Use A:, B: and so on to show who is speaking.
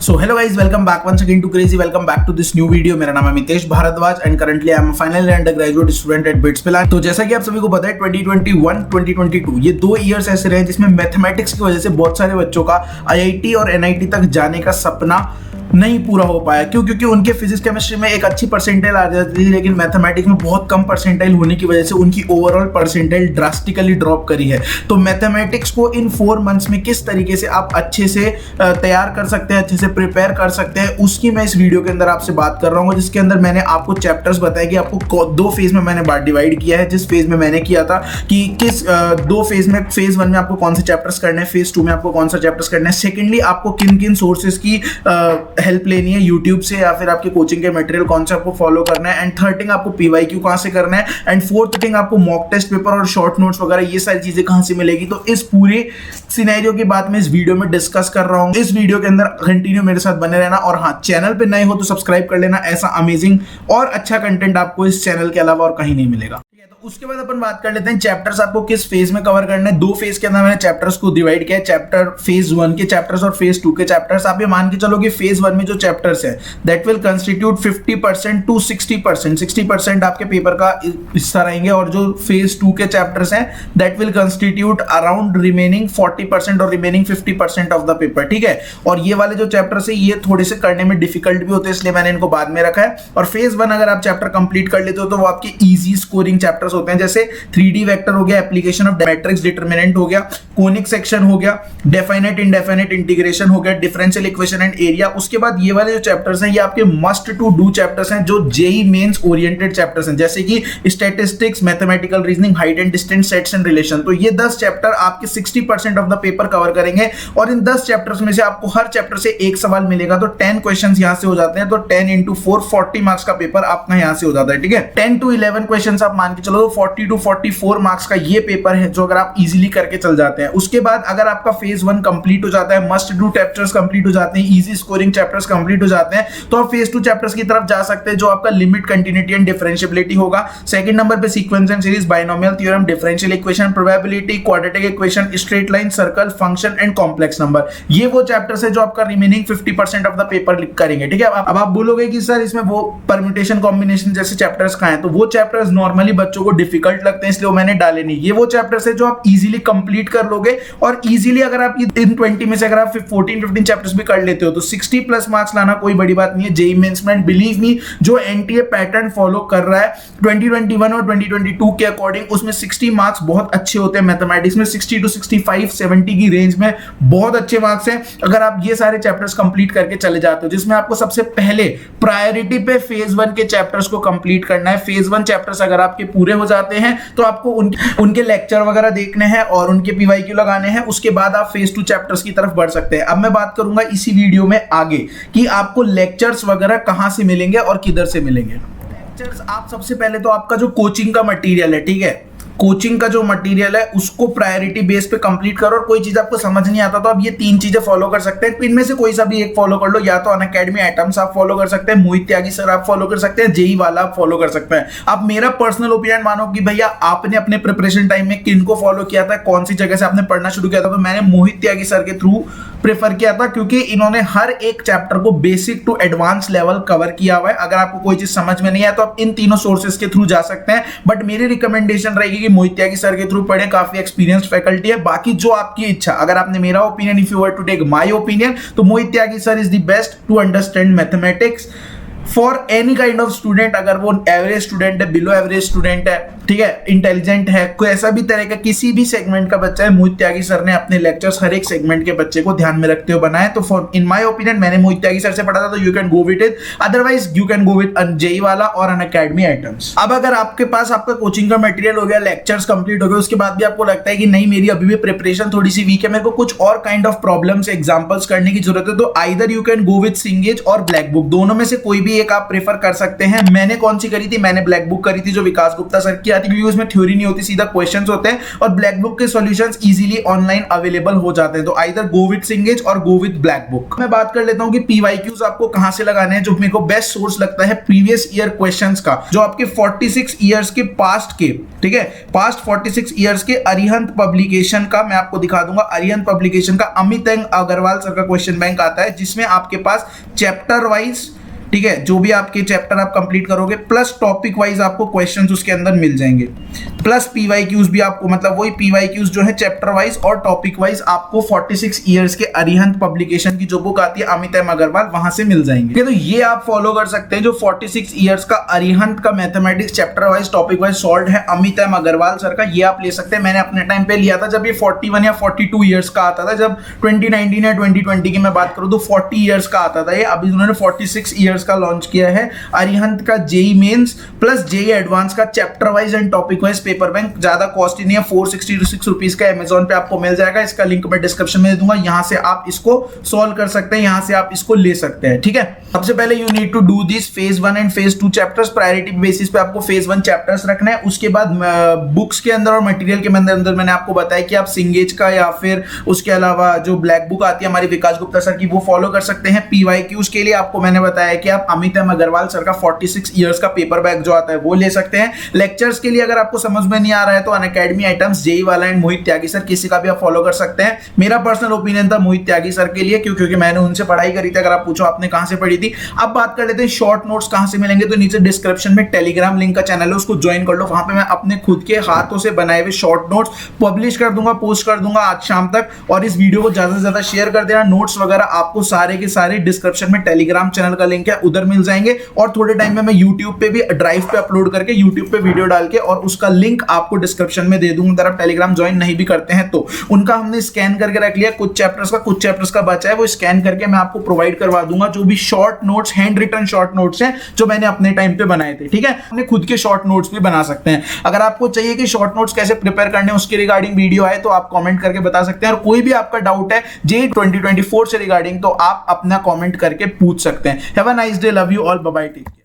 A: So hello guys, welcome back once again to crazy. Welcome back to this new video. मेरा नाम है Mitesh Bhardwaj and currently I am final year undergraduate student at bits Pilani. तो जैसा कि आप सभी को पता है 2021 2022 ये 2 ईयर्स ऐसे रहे जिसमें मैथमेटिक्स की वजह से बहुत सारे बच्चों का आईआईटी और एनआईटी तक जाने का सपना नहीं पूरा हो पाया। क्यों? क्योंकि उनके फिजिक्स केमिस्ट्री में एक अच्छी परसेंटाइल आ जाती थी, लेकिन मैथमेटिक्स में बहुत कम परसेंटाइल होने की वजह से उनकी ओवरऑल परसेंटाइल ड्रास्टिकली ड्रॉप करी है। तो मैथमेटिक्स को इन 4 मंथ्स में किस तरीके से आप अच्छे से तैयार कर सकते हैं, अच्छे से प्रिपेयर कर सकते हैं, उसकी मैं इस वीडियो के अंदर आपसे बात कर रहा हूँ, जिसके अंदर मैंने आपको चैप्टर्स बताया कि आपको 2 फेज में मैंने डिवाइड किया है। जिस फेज में मैंने किया था कि किस 2 फेज में, फेज 1 में आपको कौन से चैप्टर्स करने हैं, फेज 2 में आपको कौन सा चैप्टर्स करना है, सेकेंडली आपको किन किन सोर्सेज की हेल्प लेनी है, यूट्यूब से या फिर आपके कोचिंग के मटेरियल कौन सा आपको फॉलो करना है, एंड थर्ड थिंग आपको पीवाईक्यू कहां से करना है, एंड फोर्थ थिंग आपको मॉक टेस्ट पेपर और शॉर्ट नोट्स वगैरह ये सारी चीजें कहां से मिलेगी। तो इस पूरे सिनेरियो की बात मैं इस वीडियो में डिस्कस कर रहा हूं। इस वीडियो के अंदर कंटिन्यू मेरे साथ बने रहना, और हाँ, चैनल पे नए हो तो सब्सक्राइब कर लेना। ऐसा अमेजिंग और अच्छा कंटेंट आपको इस चैनल के अलावा और कहीं नहीं मिलेगा। उसके बाद अपन बात कर लेते हैं चैप्टर्स आपको किस फेज में कवर करना है। 2 फेज के अंदर मैंने चैप्टर्स को डिवाइड किया है, चैप्टर फेज 1 के चैप्टर्स और फेज 2 के चैप्टर्स। आप ये मान के चलो कि फेज 1 में जो चैप्टर्स है दैट विल कंस्टिट्यूट 50% टू 60%। 60% आपके पेपर का हिस्सा रहेंगे, और जो फेज 2 के चैप्टर्स हैं that will constitute around remaining 40% और रिमेनिंग 50% ऑफ द पेपर। ठीक है, और ये वाले जो चैप्टर्स है ये थोड़े से करने में डिफिकल्ट भी होते हैं, इसलिए मैंने इनको बाद में रखा है। और फेज 1 अगर आप चैप्टर कंप्लीट कर लेते हो तो वो आपके इजी स्कोरिंग चैप्टर्स होते हैं, जैसे 3D वेक्टर हो गया, एप्लीकेशन ऑफ मैट्रिक्स डिटरमिनेंट हो गया, कोनिक सेक्शन हो गया, डेफिनेट इंडेफिनेट इंटीग्रेशन हो गया, डिफरेंशियल इक्वेशन एंड एरिया। उसके बाद ये वाले जो चैप्टर्स हैं ये आपके मस्ट टू डू चैप्टर्स हैं, जो जेई मेंस ओरिएंटेड चैप्टर्स हैं, जैसे कि statistics, mathematical reasoning, height and distance, sets and relation. तो ये 10 चैप्टर आपके 60% ऑफ द पेपर कवर करेंगे, और इन 10 चैप्टर्स में से आपको हर चैप्टर से एक सवाल मिलेगा। तो 10 क्वेश्चंस यहां से हो जाते हैं, तो 10 into 4 40 मार्क्स का पेपर आपका यहां से हो जाता है। ठीक है, 10 to 11 क्वेश्चंस आप मान के चलो, तो 40 to 44 मार्क्स का ये पेपर है, जो अगर आप इजीली करके चल जाते हैं। उसके बाद अगर आपका फेज 1 कंप्लीट हो जाता है, मस्ट डू चैप्टर्स कंप्लीट हो जाते हैं, इजी स्कोरिंग चैप्टर्स कंप्लीट हो जाते हैं, तो आप फेज 2 चैप्टर्स की तरफ जा सकते हैं, जो आपका लिमिट, कंटिन्यूटी एंड डिफरेंशिएबिलिटी होगा। सेकंड नंबर पे sequence and series, binomial theorem, differential equation, probability, quadratic equation, straight line, circle, function and complex number. ये वो चैप्टर्स है जो आपका रिमेनिंग 50% ऑफ द पेपर करेंगे। ठीक है, अब आप बोलोगे कि सर इसमें वो परम्यूटेशन कॉम्बिनेशन जैसे चैप्टर्स कहां हैं, तो वो चैप्टर्स नॉर्मली बच्चों को डिफिकल्ट लगते हैं, इसलिए मैंने डाले नहीं। ये वो चैप्टर्स है जो आप इजीली कंप्लीट कर लोगे, और इजीली अगर आप इन 20 में से अगर आप 14-15 चैप्टर्स भी कर लेते हो तो 60+ मार्क्स लाना कोई बड़ी बात नहीं है जेईई मेंस में। बिलीव मी, जो एनटीए पैटर्न फॉलो कर रहा है 2021 और 2022 के अकॉर्डिंग, उसमें 60 मार्क्स बहुत अच्छे होते हैं। मैथमेटिक्स में 60 to 65 70 की रेंज में बहुत अच्छे मार्क्स हैं अगर आप ये सारे चैप्टर्स कंप्लीट करके चले जाते हो, जिसमें आपको सबसे पहले प्रायोरिटी पे फेज 1 के चैप्टर्स को कंप्लीट करना है। फेज 1 चैप्टर्स अगर आपके पूरे हो जाते हैं तो आपको उनके लेक्चर वगैरह देखने हैं और उनके पीवाईक्यू लगाने हैं। उसके बाद आप फेज 2 चैप्टर्स की तरफ बढ़ सकते हैं। अब मैं बात करूंगा इसी वीडियो में आगे कि आपको लेक्चर्स वगैरह कहां से मिलेंगे और किधर से मिलेंगे। लेक्चर्स आप सबसे पहले तो आपका जो कोचिंग का मटेरियल है, ठीक है, कोचिंग का जो मटेरियल है उसको प्रायोरिटी बेस पे कंप्लीट करो। और कोई चीज आपको समझ नहीं आता तो आप ये 3 चीजें फॉलो कर सकते हैं, इनमें से कोई सा भी एक फॉलो कर लो। या तो अनअकैडमी एटम्स आप फॉलो कर सकते हैं, मोहित त्यागी सर आप फॉलो कर सकते हैं, जेई वाला आप फॉलो कर सकते हैं। आप मेरा पर्सनल ओपिनियन मानो कि भैया आपने अपने प्रिपरेशन टाइम में किनको फॉलो किया था, कौन सी जगह से आपने पढ़ना शुरू किया था, तो मैंने मोहित त्यागी सर के थ्रू प्रेफर किया था, क्योंकि इन्होंने हर एक चैप्टर को basic to advance level cover किया हुआ है। अगर आपको कोई चीज समझ में नहीं आया तो आप इन तीनों सोर्सेज के थ्रू जा सकते हैं, बट मेरी रिकमेंडेशन रहेगी कि मोहित त्यागी सर के थ्रू पढ़े, काफी एक्सपीरियंस्ड फैकल्टी है। बाकी जो आपकी इच्छा, अगर आपने मेरा opinion, if you were to take my opinion, तो Mohit Tyagi sir is the best to understand mathematics for any kind of student. अगर वो एवरेज स्टूडेंट है, बिलो एवरेज स्टूडेंट है, ठीक है, इंटेलिजेंट है, कोई ऐसा भी तरह का किसी भी सेगमेंट का बच्चा है, मोहित त्यागी सर ने अपने लेक्चर्स हर एक सेगमेंट के बच्चे को ध्यान में रखते हुए बनाए। तो फॉर इन माय ओपिनियन मैंने मोहित त्यागी सर से पढ़ा था, तो you can go with it. Otherwise you can go with JEE वाला और अनअकैडमी आइटम्स। अब अगर आपके पास आपका कोचिंग का मटेरियल हो गया, लेक्चर्स कंप्लीट हो गए, उसके बाद भी आपको लगता है कि नहीं मेरी अभी भी प्रिपरेशन थोड़ी सी वीक है, मेरे को कुछ और काइंड ऑफ प्रॉब्लम्स एग्जांपल्स करने की जरूरत है, तो either you can go with Cengage और ब्लैक बुक। दोनों में से कोई भी एक आप प्रेफर कर सकते हैं। मैंने कौन सी करी थी? मैंने ब्लैक बुक करी थी, जो विकास गुप्ता सर की आती है क्योंकि उसमें थ्योरी नहीं होती, सीधा क्वेश्चंस होते हैं और ब्लैक बुक के सॉल्यूशंस इजीली ऑनलाइन अवेलेबल हो जाते हैं। तो आइदर गो विद सिंगेज और गो विद ब्लैक बुक। मैं बात कर लेता हूं कि पीवाईक्यूज आपको कहां से लगाने हैं। जो मेरे को बेस्ट सोर्स लगता है प्रीवियस ईयर क्वेश्चंस का, जो आपके 46 ईयर्स के पास्ट के, ठीक है, पास्ट 46 ईयर्स के अरिहंत पब्लिकेशन का मैं आपको दिखा दूंगा। अरिहंत पब्लिकेशन का अमित अग्रवाल सर का क्वेश्चन बैंक आता है, जिसमें आपके पास चैप्टर वाइज, ठीक है, जो भी आपके चैप्टर आप कंप्लीट करोगे प्लस टॉपिक वाइज आपको क्वेश्चंस उसके अंदर मिल जाएंगे, प्लस पीवाईक्यूज भी आपको, मतलब वही पीवाईक्यूज जो है चैप्टर वाइज और टॉपिक वाइज आपको 46 इयर्स के अरिहंत पब्लिकेशन की जो बुक आती है अमित अग्रवाल, वहां से मिल जाएंगे। तो ये आप फॉलो कर सकते हैं। जो 46 इयर्स का अरिहंत का mathematics chapter wise topic wise solve है अमित अग्रवाल सर का, ये आप ले सकते हैं। मैंने अपने टाइम पे लिया था जब ये 41 या 42 इयर्स का आता था। जब 2019 या 2020 की मैं बात करूं तो 40 इयर्स का आता था ये। अभी उन्होंने 46 इयर्स का लॉन्च किया है अरिहंत का JEE mains plus JEE advance का chapter wise and topic wise paper bank. ज्यादा कॉस्टली नहीं है, 466 रुपीज का अमेजॉन पे आपको मिल जाएगा। इसका लिंक मैं डिस्क्रिप्शन में दे दूंगा, यहां से आप इसको सॉल्व कर सकते हैं, यहां से आप इसको ले सकते हैं, ठीक है। सबसे पहले you need to do this phase 1 and phase 2 chapters. Priority basis पे आपको फेज 1 चैप्टर्स रखना है। उसके बाद बुक्स के अंदर और मटेरियल के अंदर मैंने आपको बताया कि आप सिंगेज का या फिर उसके अलावा जो ब्लैक बुक आती है हमारी विकास गुप्ता सर की, वो फॉलो कर सकते हैं। पीवाईक्यूज के लिए आपको मैंने बताया कि आप अमित अग्रवाल सर का 46 इयर्स का पेपर बैक जो आता है वो ले सकते हैं। लेक्चर्स के लिए अगर आपको समझ में नहीं आ रहा है तो अनअकैडमी आइटम्स, जेई वाला एंड मोहित त्यागी सर, किसी का भी आप फॉलो कर सकते हैं। मेरा पर्सनल ओपिनियन था मोहित त्यागी सर के लिए, क्योंकि मैंने उनसे पढ़ाई करी थी। अगर आप पूछो आपने कहां से पढ़ी थी। अब बात कर लेते हैं शॉर्ट नोट्स कहां से मिलेंगे। तो नीचे डिस्क्रिप्शन में टेलीग्राम लिंक का चैनल है, उसको ज्वाइन कर लो। वहां पे मैं अपने खुद के हाथों से बनाए हुए शॉर्ट नोट्स पब्लिश कर दूंगा, पोस्ट कर दूंगा आज शाम तक। और इस वीडियो को ज्यादा से ज्यादा शेयर कर देना। नोट्स वगैरह आपको सारे के सारे डिस्क्रिप्शन में टेलीग्राम चैनल का लिंक है, उधर मिल जाएंगे। और थोड़े टाइम में मैं YouTube पे भी ड्राइव पे अपलोड करके YouTube पे वीडियो डाल के और उसका लिंक आपको डिस्क्रिप्शन में दे दूंगा। अगर आप टेलीग्राम ज्वाइन नहीं भी करते हैं तो उनका हमने स्कैन करके रख लिया। कुछ चैप्टर्स का बचा है, वो स्कैन करके मैं आपको प्रोवाइड करवा दूंगा। जो भी short notes, hand written short notes हैं जो मैंने अपने टाइम पे बनाए थे, ठीक है। अपने खुद के शॉर्ट नोट्स भी बना सकते हैं। अगर आपको चाहिए कि शॉर्ट नोट्स कैसे प्रिपेयर करने उसके रिगार्डिंग वीडियो आए तो आप कमेंट करके बता सकते हैं। और कोई भी आपका डाउट है जेईई 2024 से रिगार्डिंग तो आप अपना कमेंट करके पूछ सकते हैं। Have a nice day, love you all, bye bye, take care.